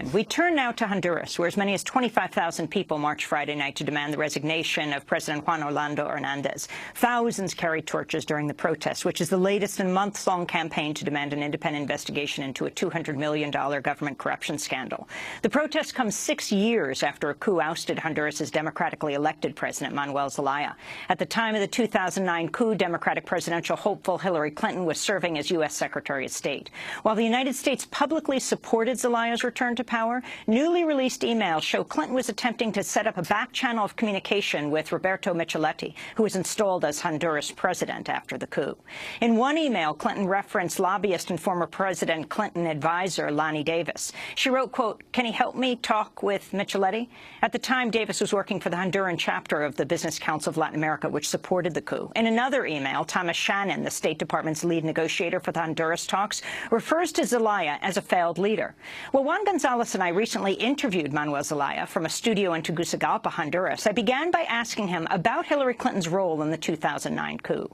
Congresswoman. We turn now to Honduras, where as many as 25,000 people marched Friday night to demand the resignation of President Juan Orlando Hernandez. Thousands carried torches during the protest, which is the latest in a months-long campaign to demand an independent investigation into a $200 million government corruption scandal. The protest comes 6 years after a coup ousted Honduras' democratically elected President Manuel Zelaya. At the time of the 2009 coup, Democratic presidential hopeful Hillary Clinton was serving as U.S. Secretary of State. While the United States publicly supported Zelaya's return to power, newly released emails show Clinton was attempting to set up a back channel of communication with Roberto Micheletti, who was installed as Honduras president after the coup. In one email, Clinton referenced lobbyist and former President Clinton advisor Lonnie Davis. She wrote, quote, "Can he help me talk with Micheletti?" At the time, Davis was working for the Honduran chapter of the Business Council of Latin America, which supported the coup. In another email, Thomas Shannon, the State Department's lead negotiator for the Honduras talks, refers to Zelaya as a failed leader. Well, Juan Gonzalez and I recently interviewed Manuel Zelaya from a studio in Tegucigalpa, Honduras. I began by asking him about Hillary Clinton's role in the 2009 coup.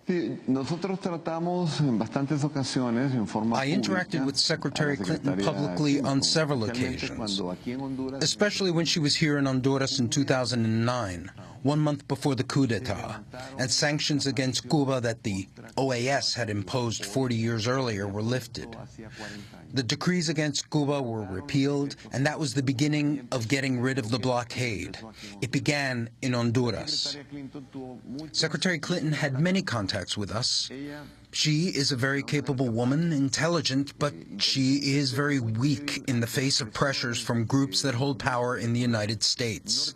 I interacted with Secretary Clinton publicly on several occasions, especially when she was here in Honduras in 2009, 1 month before the coup d'etat, and sanctions against Cuba that the OAS had imposed 40 years earlier were lifted. The decrees against Cuba were repealed, and that was the beginning of getting rid of the blockade. It began in Honduras. Secretary Clinton had many contacts with us. She is a very capable woman, intelligent, but she is very weak in the face of pressures from groups that hold power in the United States.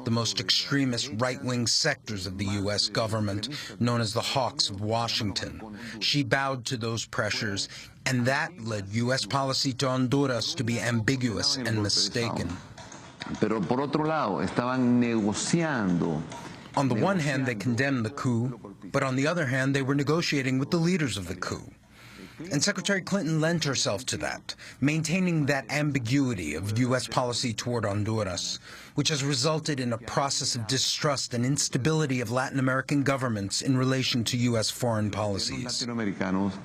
The most extremist right-wing sectors of the U.S. government, known as the Hawks of Washington. She bowed to those pressures, and that led U.S. policy to Honduras to be ambiguous and mistaken. On the one hand, they condemned the coup, but on the other hand, they were negotiating with the leaders of the coup. And Secretary Clinton lent herself to that, maintaining that ambiguity of U.S. policy toward Honduras, which has resulted in a process of distrust and instability of Latin American governments in relation to U.S. foreign policies.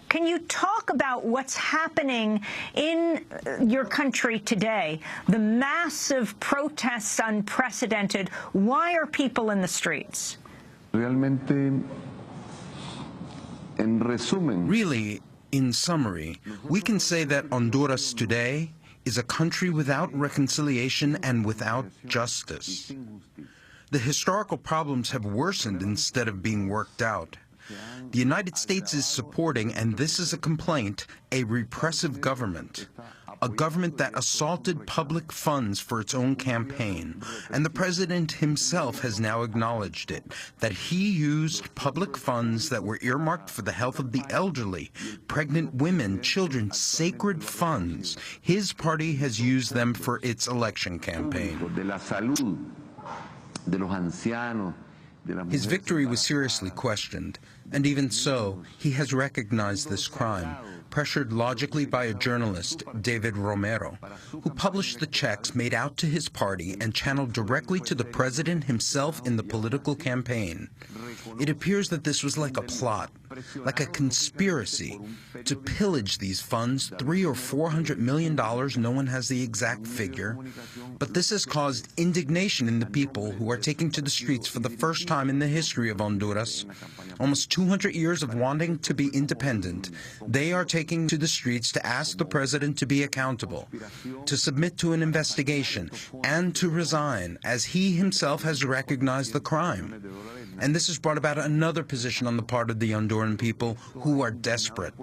Can you talk about what's happening in your country today? The massive protests, unprecedented. Why are people in the streets? Really, in summary, we can say that Honduras today is a country without reconciliation and without justice. The historical problems have worsened instead of being worked out. The United States is supporting, and this is a complaint, a repressive government. A government that assaulted public funds for its own campaign. And the president himself has now acknowledged it, that he used public funds that were earmarked for the health of the elderly, pregnant women, children, sacred funds. His party has used them for its election campaign. His victory was seriously questioned, and even so, he has recognized this crime, pressured logically by a journalist, David Romero, who published the checks made out to his party and channeled directly to the president himself in the political campaign. It appears that this was like a plot, like a conspiracy, to pillage these funds, $300 or $400 million, no one has the exact figure. But this has caused indignation in the people who are taking to the streets for the first time in the history of Honduras. Almost 200 years of wanting to be independent, they are taking to the streets to ask the president to be accountable, to submit to an investigation, and to resign, as he himself has recognized the crime. And this has brought about another position on the part of the Honduran people who are desperate.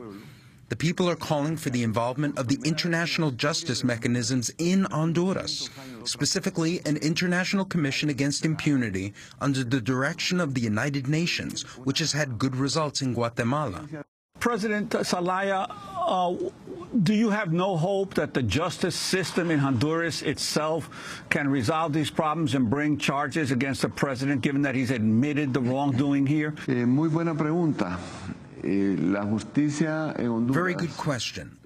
The people are calling for the involvement of the international justice mechanisms in Honduras, specifically an international commission against impunity under the direction of the United Nations, which has had good results in Guatemala. President Zelaya, do you have no hope that the justice system in Honduras itself can resolve these problems and bring charges against the president, given that he's admitted the wrongdoing here? Muy buena pregunta. Very good question.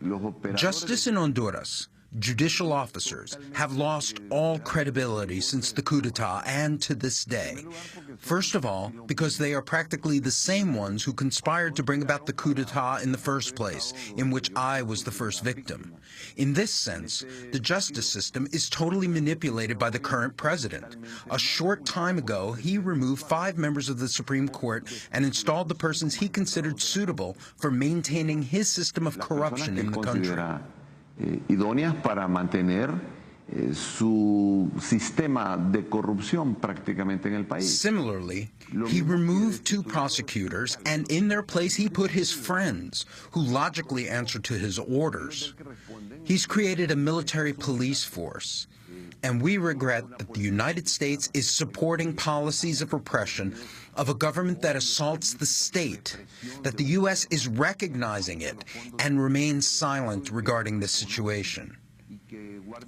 Justice in Honduras, judicial officers have lost all credibility since the coup d'etat and to this day. First of all, because they are practically the same ones who conspired to bring about the coup d'etat in the first place, in which I was the first victim. In this sense, the justice system is totally manipulated by the current president. A short time ago, he removed 5 members of the Supreme Court and installed the persons he considered suitable for maintaining his system of corruption in the country. Idóneas para mantener su sistema de corrupción prácticamente en el país. Similarly, he removed 2 prosecutors, and in their place he put his friends, who logically answer to his orders. He's created a military police force, and we regret that the United States is supporting policies of repression of a government that assaults the state, that the U.S. is recognizing it and remains silent regarding this situation.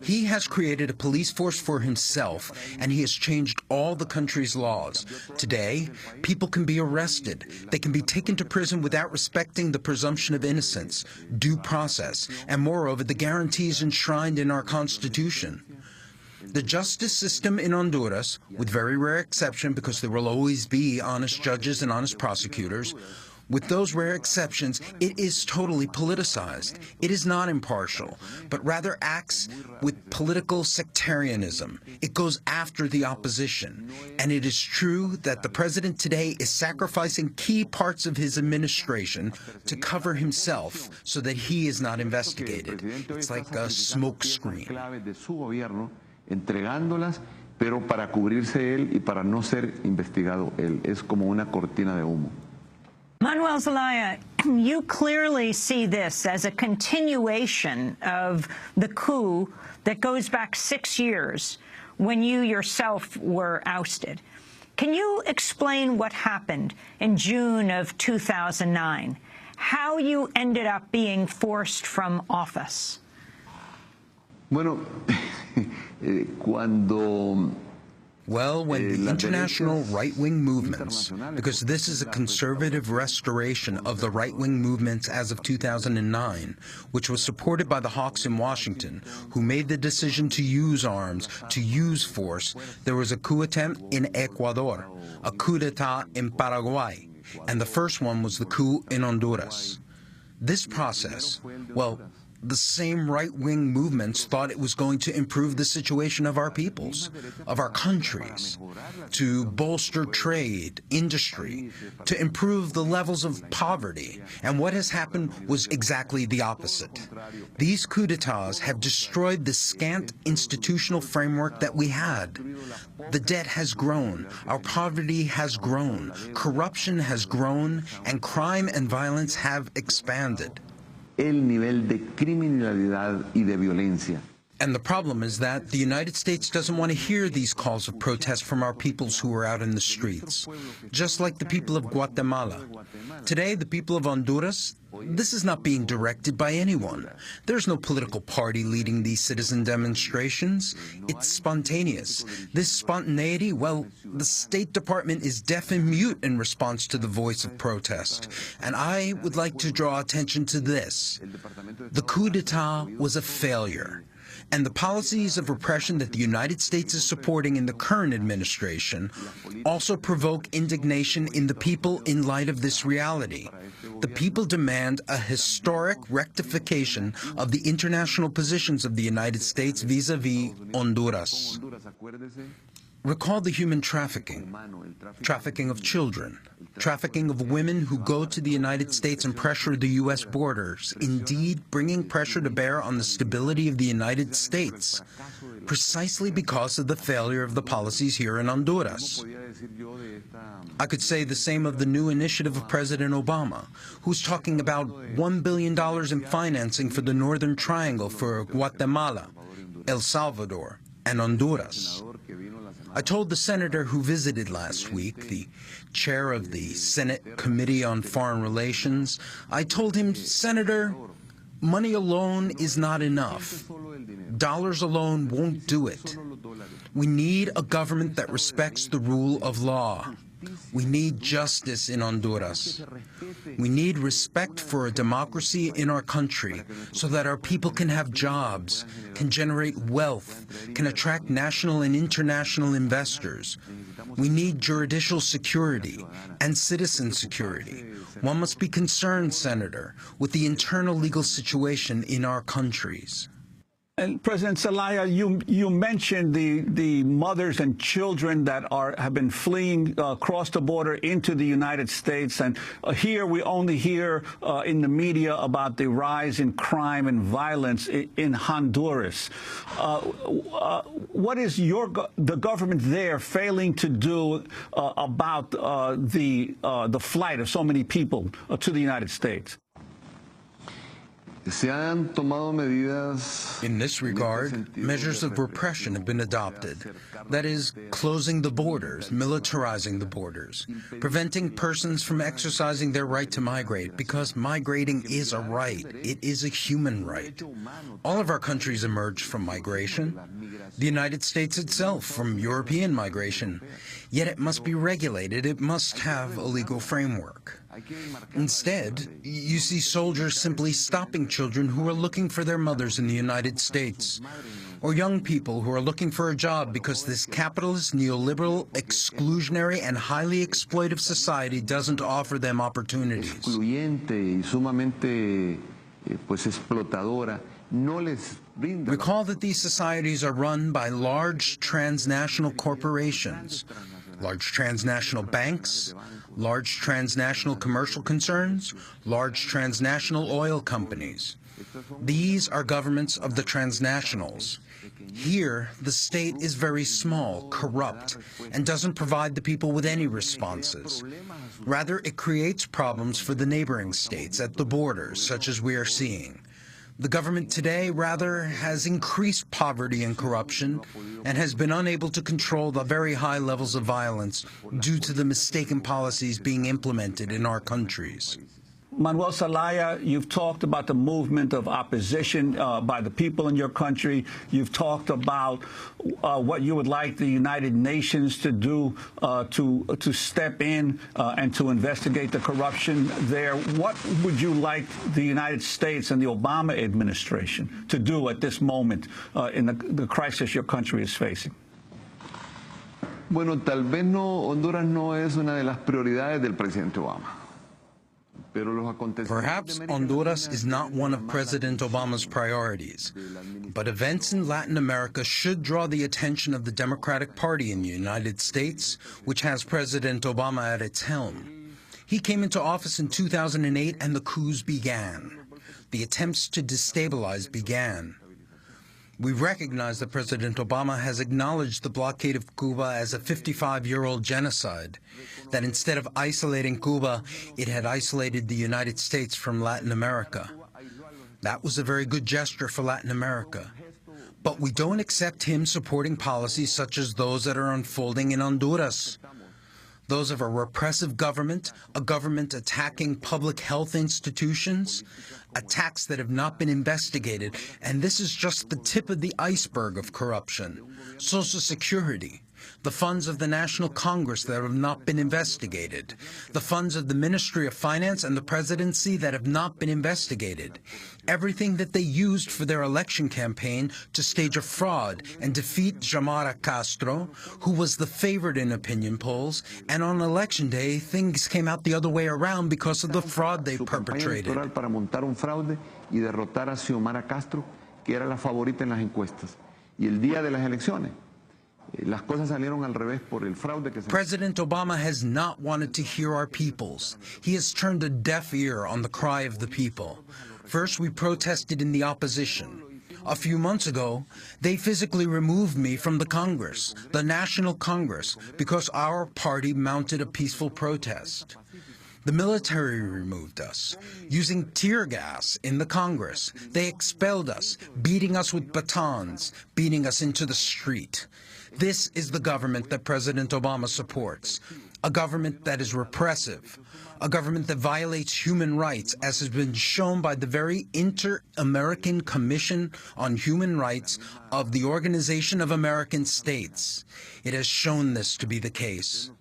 He has created a police force for himself, and he has changed all the country's laws. Today, people can be arrested. They can be taken to prison without respecting the presumption of innocence, due process, and moreover, the guarantees enshrined in our Constitution. The justice system in Honduras, with very rare exception because there will always be honest judges and honest prosecutors, with those rare exceptions, it is totally politicized. It is not impartial, but rather acts with political sectarianism. It goes after the opposition. And it is true that the president today is sacrificing key parts of his administration to cover himself so that he is not investigated. It's like a smoke screen. Entregándolas, pero para cubrirse él y para no ser investigado él. Es como una cortina de humo. Manuel Zelaya, you clearly see this as a continuation of the coup that goes back 6 years when you yourself were ousted. Can you explain what happened in June of 2009, how you ended up being forced from office? Bueno, cuando Well, when the international right-wing movements, because this is a conservative restoration of the right-wing movements as of 2009, which was supported by the hawks in Washington, who made the decision to use arms, to use force, there was a coup attempt in Ecuador, a coup d'etat in Paraguay, and the first one was the coup in Honduras. This process, well, the same right-wing movements thought it was going to improve the situation of our peoples, of our countries, to bolster trade, industry, to improve the levels of poverty. And what has happened was exactly the opposite. These coups d'etats have destroyed the scant institutional framework that we had. The debt has grown, our poverty has grown, corruption has grown, and crime and violence have expanded. El nivel de criminalidad y de violencia. And the problem is that the United States doesn't want to hear these calls of protest from our peoples who are out in the streets, just like the people of Guatemala. Today, the people of Honduras, this is not being directed by anyone. There's no political party leading these citizen demonstrations. It's spontaneous. This spontaneity, well, the State Department is deaf and mute in response to the voice of protest. And I would like to draw attention to this. The coup d'etat was a failure. And the policies of repression that the United States is supporting in the current administration also provoke indignation in the people in light of this reality. The people demand a historic rectification of the international positions of the United States vis-à-vis Honduras. Recall the human trafficking of children, trafficking of women who go to the United States and pressure the U.S. borders, indeed bringing pressure to bear on the stability of the United States, precisely because of the failure of the policies here in Honduras. I could say the same of the new initiative of President Obama, who's talking about $1 billion in financing for the Northern Triangle for Guatemala, El Salvador, and Honduras. I told the senator who visited last week, the chair of the Senate Committee on Foreign Relations, I told him, Senator, money alone is not enough. Dollars alone won't do it. We need a government that respects the rule of law. We need justice in Honduras. We need respect for a democracy in our country so that our people can have jobs, can generate wealth, can attract national and international investors. We need judicial security and citizen security. One must be concerned, Senator, with the internal legal situation in our countries. And President Zelaya, you mentioned the mothers and children that have been fleeing across the border into the United States. And here we only hear in the media about the rise in crime and violence in Honduras. What is the government there failing to do about the flight of so many people to the United States? In this regard, measures of repression have been adopted. That is, closing the borders, militarizing the borders, preventing persons from exercising their right to migrate, because migrating is a right. It is a human right. All of our countries emerged from migration. The United States itself from European migration. Yet it must be regulated. It must have a legal framework. Instead, you see soldiers simply stopping children who are looking for their mothers in the United States, or young people who are looking for a job because this capitalist, neoliberal, exclusionary, and highly exploitive society doesn't offer them opportunities. Recall that these societies are run by large transnational corporations, large transnational banks, large transnational commercial concerns, large transnational oil companies. These are governments of the transnationals. Here, the state is very small, corrupt, and doesn't provide the people with any responses. Rather, it creates problems for the neighboring states at the borders, such as we are seeing. The government today, rather, has increased poverty and corruption and has been unable to control the very high levels of violence due to the mistaken policies being implemented in our countries. Manuel Zelaya, you've talked about the movement of opposition by the people in your country. You've talked about what you would like the United Nations to do to step in and to investigate the corruption there. What would you like the United States and the Obama administration to do at this moment in the crisis your country is facing? Bueno, tal vez Honduras no es una de las prioridades del presidente Obama. Perhaps Honduras is not one of President Obama's priorities, but events in Latin America should draw the attention of the Democratic Party in the United States, which has President Obama at its helm. He came into office in 2008 and the coups began. The attempts to destabilize began. We recognize that President Obama has acknowledged the blockade of Cuba as a 55-year-old genocide, that instead of isolating Cuba, it had isolated the United States from Latin America. That was a very good gesture for Latin America. But we don't accept him supporting policies such as those that are unfolding in Honduras. Those of a repressive government, a government attacking public health institutions, attacks that have not been investigated, and this is just the tip of the iceberg of corruption. Social Security, the funds of the National Congress that have not been investigated, the funds of the Ministry of Finance and the Presidency that have not been investigated, everything that they used for their election campaign to stage a fraud and defeat Xiomara Castro, who was the favorite in opinion polls, and on election day, things came out the other way around because of the fraud they perpetrated. Para montar un fraude y derrotar a Xiomara Castro, que era la favorita en las encuestas. Y el día de las elecciones, las cosas salieron al revés por el fraude que se... President Obama has not wanted to hear our peoples. He has turned a deaf ear on the cry of the people. First, we protested in the opposition. A few months ago, they physically removed me from the Congress, the National Congress, because our party mounted a peaceful protest. The military removed us, using tear gas in the Congress. They expelled us, beating us with batons, beating us into the street. This is the government that President Obama supports, a government that is repressive, a government that violates human rights, as has been shown by the very Inter-American Commission on Human Rights of the Organization of American States. It has shown this to be the case.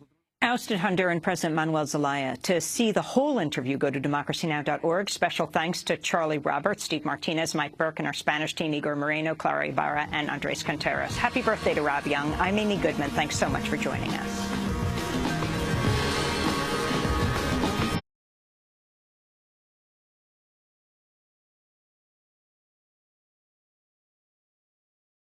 Ousted Honduran President Manuel Zelaya. To see the whole interview, go to democracynow.org. Special thanks to Charlie Roberts, Steve Martinez, Mike Burke, and our Spanish team, Igor Moreno, Clara Ibarra, and Andres Contreras. Happy birthday to Rob Young. I'm Amy Goodman. Thanks so much for joining us.